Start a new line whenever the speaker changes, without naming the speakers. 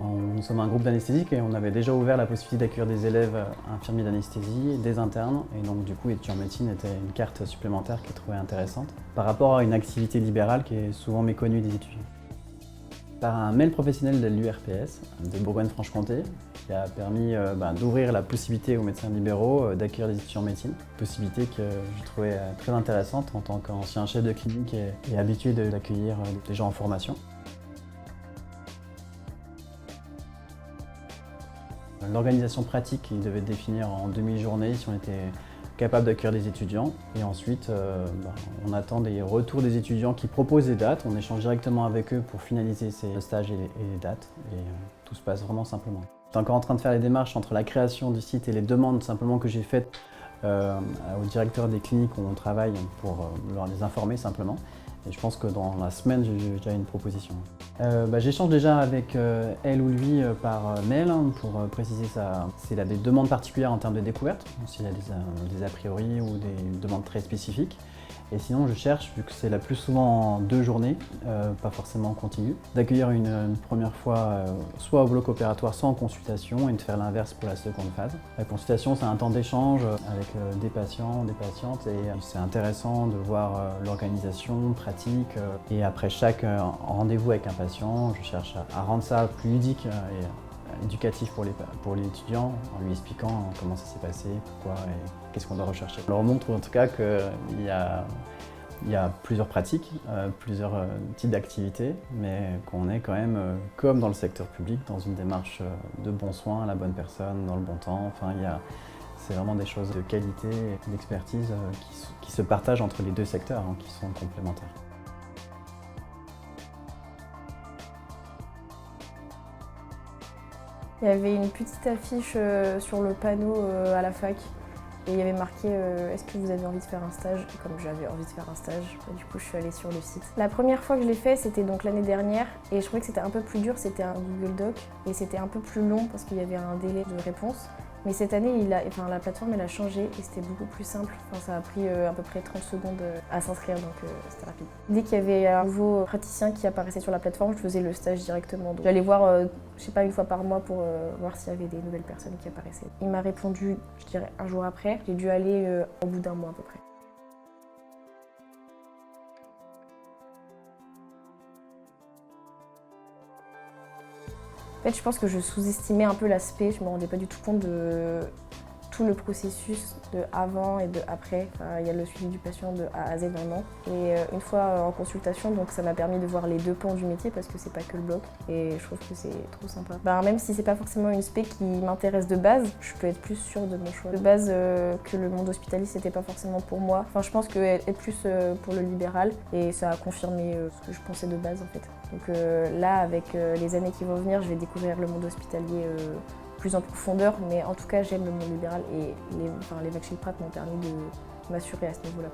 Nous sommes un groupe d'anesthésiques et on avait déjà ouvert la possibilité d'accueillir des élèves infirmiers d'anesthésie, des internes, et donc du coup étudiant en médecine était une carte supplémentaire qui est trouvée intéressante par rapport à une activité libérale qui est souvent méconnue des étudiants. Par un mail professionnel de l'URPS de Bourgogne-Franche-Comté qui a permis d'ouvrir la possibilité aux médecins libéraux d'accueillir des étudiants en médecine, possibilité que je trouvais très intéressante en tant qu'ancien chef de clinique et habitué d'accueillir des gens en formation. L'organisation pratique, il devait définir en demi-journée si on était capable d'accueillir des étudiants. Et ensuite, on attend des retours des étudiants qui proposent des dates. On échange directement avec eux pour finaliser ces stages et les dates. Et tout se passe vraiment simplement. Je suis encore en train de faire les démarches entre la création du site et les demandes simplement que j'ai faites au directeur des cliniques où on travaille pour les informer simplement. Et je pense que dans la semaine, j'ai déjà une proposition. J'échange déjà avec elle ou lui par mail pour préciser s'il a des demandes particulières en termes de découverte, s'il y a des a priori ou des demandes très spécifiques. Et sinon, je cherche, vu que c'est la plus souvent en 2 journées, pas forcément en continu, d'accueillir une première fois soit au bloc opératoire, soit en consultation, et de faire l'inverse pour la seconde phase. La consultation, c'est un temps d'échange avec des patients, des patientes, et c'est intéressant de voir l'organisation pratique. Et après chaque rendez-vous avec un patient, je cherche à rendre ça plus ludique et éducatif pour l'étudiant, en lui expliquant comment ça s'est passé, pourquoi et qu'est-ce qu'on doit rechercher. On leur montre en tout cas qu'il y a plusieurs pratiques, plusieurs types d'activités, mais qu'on est quand même, comme dans le secteur public, dans une démarche de bon soin, la bonne personne, dans le bon temps. Enfin, c'est vraiment des choses de qualité et d'expertise qui se partagent entre les deux secteurs, qui sont complémentaires.
Il y avait une petite affiche sur le panneau à la fac et il y avait marqué est-ce que vous avez envie de faire un stage? Et comme j'avais envie de faire un stage, du coup je suis allée sur le site. La première fois que je l'ai fait, c'était donc l'année dernière et je trouvais que c'était un peu plus dur, c'était un Google Doc et c'était un peu plus long parce qu'il y avait un délai de réponse. Mais cette année, la plateforme elle a changé et c'était beaucoup plus simple. Ça a pris à peu près 30 secondes à s'inscrire, donc c'était rapide. Dès qu'il y avait un nouveau praticien qui apparaissait sur la plateforme, je faisais le stage directement. J'allais voir, je sais pas, une fois par mois pour voir s'il y avait des nouvelles personnes qui apparaissaient. Il m'a répondu, je dirais, un jour après. J'ai dû aller au bout d'un mois à peu près. En fait, je pense que je sous-estimais un peu l'aspect, je me rendais pas du tout compte de tout le processus de avant et de après. Il y a le suivi du patient de A à Z vraiment. Et une fois en consultation, donc ça m'a permis de voir les deux pans du métier parce que c'est pas que le bloc. Et je trouve que c'est trop sympa. Même si c'est pas forcément une spé qui m'intéresse de base, je peux être plus sûre de mon choix. De base, que le monde hospitalier c'était pas forcément pour moi. Enfin, je pense que être plus pour le libéral et ça a confirmé ce que je pensais de base en fait. Donc là, avec les années qui vont venir, je vais découvrir le monde hospitalier plus en profondeur, mais en tout cas j'aime le monde libéral et les vaccins Prat m'ont permis de m'assurer à ce niveau-là.